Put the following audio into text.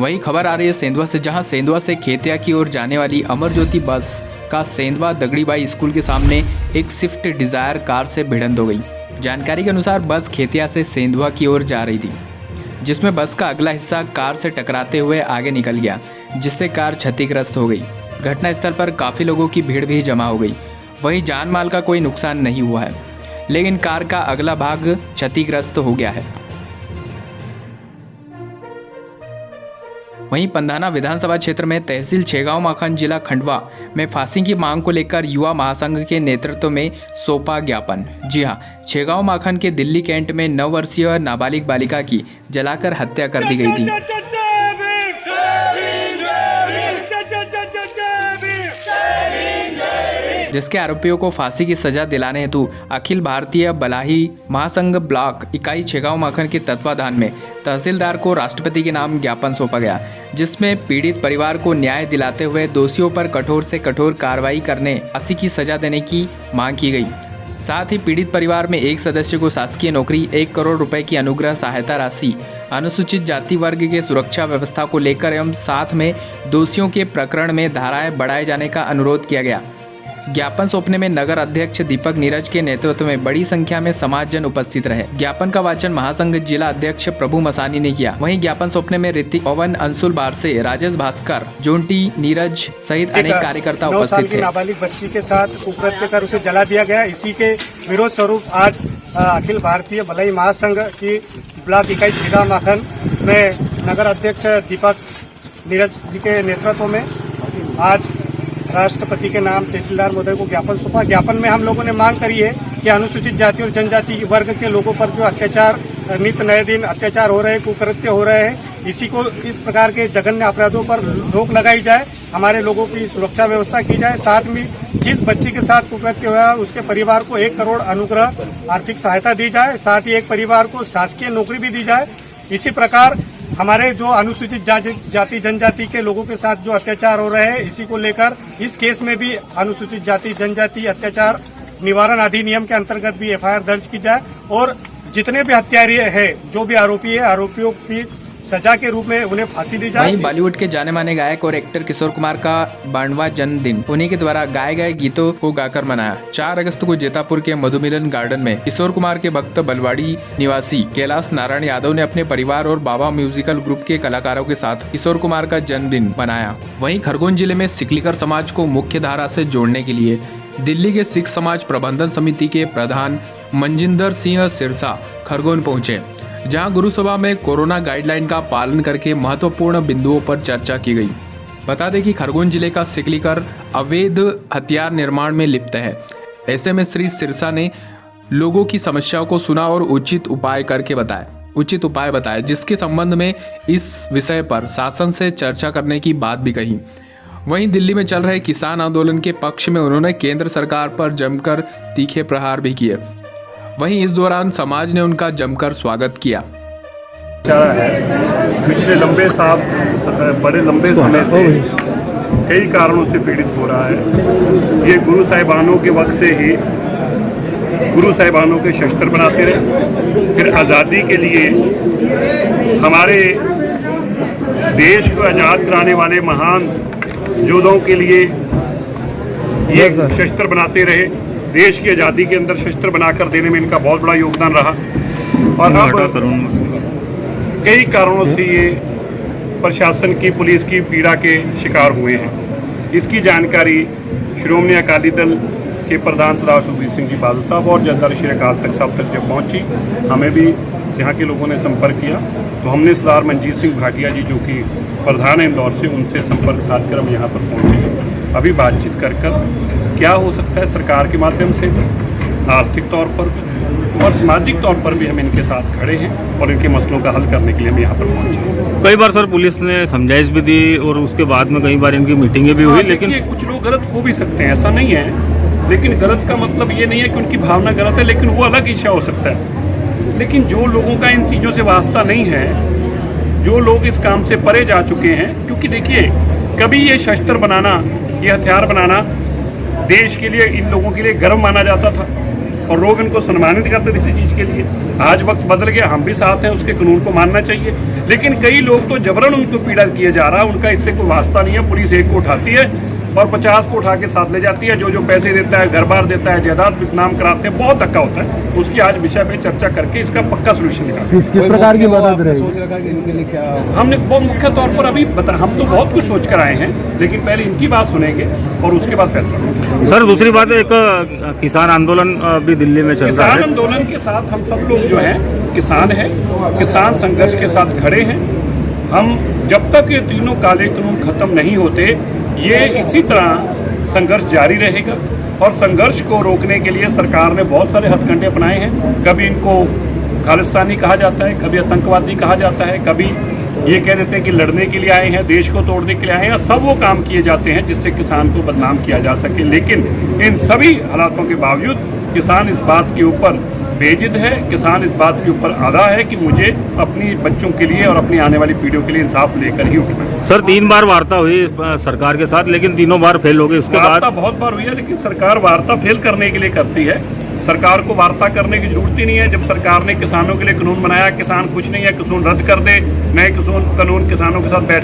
वहीं खबर आ रही है सेंधवा से, जहां सेंधवा से खेतिया की ओर जाने वाली अमर ज्योति बस का सेंधवा दगड़ीबाई स्कूल के सामने एक स्विफ्ट डिजायर कार से भिड़ंत हो गई। जानकारी के अनुसार बस खेतिया से सेंधवा की ओर जा रही थी, जिसमें बस का अगला हिस्सा कार से टकराते हुए आगे निकल गया, जिससे कार क्षतिग्रस्त हो गई। घटनास्थल पर काफ़ी लोगों की भीड़ भी जमा हो गई। वहीं जान माल का कोई नुकसान नहीं हुआ है, लेकिन कार का अगला भाग क्षतिग्रस्त हो गया है। वहीं पंधाना विधानसभा क्षेत्र में तहसील छेगांव माखन जिला खंडवा में फांसी की मांग को लेकर युवा महासंघ के नेतृत्व में सौंपा ज्ञापन। जी हां, छेगांव माखन के दिल्ली कैंट में 9 वर्षीय नाबालिग बालिका की जलाकर हत्या कर दी गई थी, जिसके आरोपियों को फांसी की सजा दिलाने हेतु अखिल भारतीय बलाही महासंघ ब्लॉक इकाई छेगांव माखन के तत्वाधान में तहसीलदार को राष्ट्रपति के नाम ज्ञापन सौंपा गया, जिसमें पीड़ित परिवार को न्याय दिलाते हुए दोषियों पर कठोर से कठोर कार्रवाई करने, फांसी की सजा देने की मांग की गई। साथ ही पीड़ित परिवार में एक सदस्य को शासकीय नौकरी, 1 करोड़ रुपए की अनुग्रह सहायता राशि, अनुसूचित जाति वर्ग के सुरक्षा व्यवस्था को लेकर एवं साथ में दोषियों के प्रकरण में धाराएं बढ़ाए जाने का अनुरोध किया गया। ज्ञापन सौंपने में नगर अध्यक्ष दीपक नीरज के नेतृत्व में बड़ी संख्या में समाजजन उपस्थित रहे। ज्ञापन का वाचन महासंघ जिला अध्यक्ष प्रभु मसानी ने किया। वहीं ज्ञापन सौंपने में ऋतिक, पवन, अंशुल बारसे, राजेश भास्कर, जोंटी, नीरज सहित अनेक कार्यकर्ता उपस्थित थे। नाबालिग बच्ची के साथ कुकृत्य कर उसे जला दिया गया। इसी के विरोध स्वरूप आज अखिल भारतीय भलाई महासंघ की ब्लॉक इकाई छेगांव माखन में नगर अध्यक्ष दीपक नीरज जी के नेतृत्व में आज राष्ट्रपति के नाम तहसीलदार महोदय को ज्ञापन सौंपा। ज्ञापन में हम लोगों ने मांग करी है कि अनुसूचित जाति और जनजाति वर्ग के लोगों पर जो अत्याचार, नित्य नए दिन अत्याचार हो रहे हैं, कुकृत्य हो रहे हैं, इसी को इस प्रकार के जघन्य अपराधों पर रोक लगाई जाए, हमारे लोगों की सुरक्षा व्यवस्था की जाए। साथ में जिस बच्ची के साथ कुकृत्य हुआ है उसके परिवार को 1 करोड़ अनुग्रह आर्थिक सहायता दी जाए। साथ ही एक परिवार को शासकीय नौकरी भी दी जाए। इसी प्रकार हमारे जो अनुसूचित जाति जनजाति के लोगों के साथ जो अत्याचार हो रहे हैं, इसी को लेकर इस केस में भी अनुसूचित जाति जनजाति अत्याचार निवारण अधिनियम के अंतर्गत भी FIR दर्ज की जाए और जितने भी हत्यारे हैं, जो भी आरोपी है, आरोपियों की सजा के रूप में उन्हें फांसी दी जाए। वहीं बॉलीवुड के जाने माने गायक और एक्टर किशोर कुमार का 92वां जन्मदिन उन्हीं के द्वारा गाए गए गीतों को गाकर मनाया। 4 अगस्त को जेतापुर के मधुमिलन गार्डन में किशोर कुमार के भक्त बलवाड़ी निवासी कैलाश नारायण यादव ने अपने परिवार और बाबा म्यूजिकल ग्रुप के कलाकारों के साथ किशोर कुमार का जन्मदिन मनाया। वहीं खरगोन जिले में सिकलीकर समाज को मुख्य धारा से जोड़ने के लिए दिल्ली के सिख समाज प्रबंधन समिति के प्रधान मनजिंदर सिंह सिरसा खरगोन पहुंचे, जहां गुरुसभा में कोरोना गाइडलाइन का पालन करके महत्वपूर्ण बिंदुओं पर चर्चा की गई। बता दें कि खरगोन जिले का सिकलीकर अवैध हथियार निर्माण में लिप्त है। ऐसे में श्री सिरसा ने लोगों की समस्याओं को सुना और उचित उपाय बताए, जिसके संबंध में इस विषय पर शासन से चर्चा करने की बात भी कही। वहीं दिल्ली में चल रहे किसान आंदोलन के पक्ष में उन्होंने केंद्र सरकार पर जमकर तीखे प्रहार भी किए। वहीं इस दौरान समाज ने उनका जमकर स्वागत किया। पिछले बड़े लंबे समय से कई कारणों से पीड़ित हो रहा है। ये गुरु साहिबानों के वक्त से ही गुरु साहिबानों के शस्त्र बनाते रहे, फिर आज़ादी के लिए हमारे देश को आज़ाद कराने वाले महान योद्धाओं के लिए ये शस्त्र बनाते रहे। देश की आज़ादी के अंदर शस्त्र बनाकर देने में इनका बहुत बड़ा योगदान रहा और अब कई कारणों से ये प्रशासन की, पुलिस की पीड़ा के शिकार हुए हैं। इसकी जानकारी श्रोमणी अकाली दल के प्रधान सरदार सुखबीर सिंह जी बादल साहब और जथेदार श्री अकाल तख्त साहब तक जब पहुंची, हमें भी यहाँ के लोगों ने संपर्क किया, तो हमने सरदार मनजीत सिंह भाटिया जी जो कि प्रधान है इंदौर से, उनसे संपर्क साध कर हम यहाँ पर पहुँचे। अभी बातचीत कर क्या हो सकता है सरकार के माध्यम से, आर्थिक तौर पर और सामाजिक तौर पर भी हम इनके साथ खड़े हैं और इनके मसलों का हल करने के लिए हम यहाँ पर पहुँचे। कई बार सर पुलिस ने समझाइश भी दी और उसके बाद में कई बार इनकी मीटिंगें भी हुई, लेकिन कुछ लोग गलत हो भी सकते हैं, ऐसा नहीं है, लेकिन गलत का मतलब ये नहीं है कि उनकी भावना गलत है, लेकिन वो अलग इच्छा हो सकता है। लेकिन जो लोगों का इन चीज़ों से वास्ता नहीं है, जो लोग इस काम से परे जा चुके हैं, क्योंकि देखिए कभी ये शस्त्र बनाना, ये हथियार बनाना देश के लिए, इन लोगों के लिए गर्व माना जाता था। और लोग इनको सम्मानित करते थे इसी चीज़ के लिए। आज वक्त बदल गया, हम भी साथ हैं, उसके कानून को मानना चाहिए। लेकिन कई लोग तो जबरन उनको पीड़ा किया जा रहा है, उनका इससे कोई वास्ता नहीं है। पुलिस एक को उठाती है और 50 को उठा के साथ ले जाती है। जो पैसे देता है, घर बार देता है, जायदाद नाम कराते हैं, बहुत धक्का होता है। उसकी आज विषय पे चर्चा करके इसका पक्का सोल्यूशन निकालते हैं। किस प्रकार की मदद रहेगी? हमने बहुत मुख्य तौर पर अभी हम तो बहुत कुछ सोच कर आए हैं, लेकिन पहले इनकी बात सुनेंगे और उसके बाद फैसला होगा। सर दूसरी बात, एक किसान आंदोलन भी दिल्ली में चल रहा है। किसान आंदोलन के साथ हम सब लोग जो हैं किसान हैं, किसान संघर्ष के साथ खड़े हैं। हम जब तक ये तीनों काले कानून खत्म नहीं होते, ये इसी तरह संघर्ष जारी रहेगा। और संघर्ष को रोकने के लिए सरकार ने बहुत सारे हथकंडे अपनाए हैं। कभी इनको खालिस्तानी कहा जाता है, कभी आतंकवादी कहा जाता है, कभी ये कह देते हैं कि लड़ने के लिए आए हैं, देश को तोड़ने के लिए आए हैं। सब वो काम किए जाते हैं जिससे किसान को बदनाम किया जा सके। लेकिन इन सभी हालातों के बावजूद किसान इस बात के ऊपर बेजिद है, किसान इस बात के ऊपर आदा है कि मुझे अपनी बच्चों के लिए और अपनी आने वाली पीढ़ियों के लिए इंसाफ लेकर ही उठना है। सर 3 बार वार्ता हुई सरकार के साथ, लेकिन तीनों बार फेल हो गई। उसके वार्ता बाद बहुत बार हुई है, लेकिन सरकार वार्ता फेल करने के लिए करती है। सरकार को वार्ता करने की जरूरत ही नहीं है। जब सरकार ने किसानों के लिए कानून बनाया, किसान कुछ नहीं है, कानून रद्द कर दे, नए कानून किसानों के साथ बैठ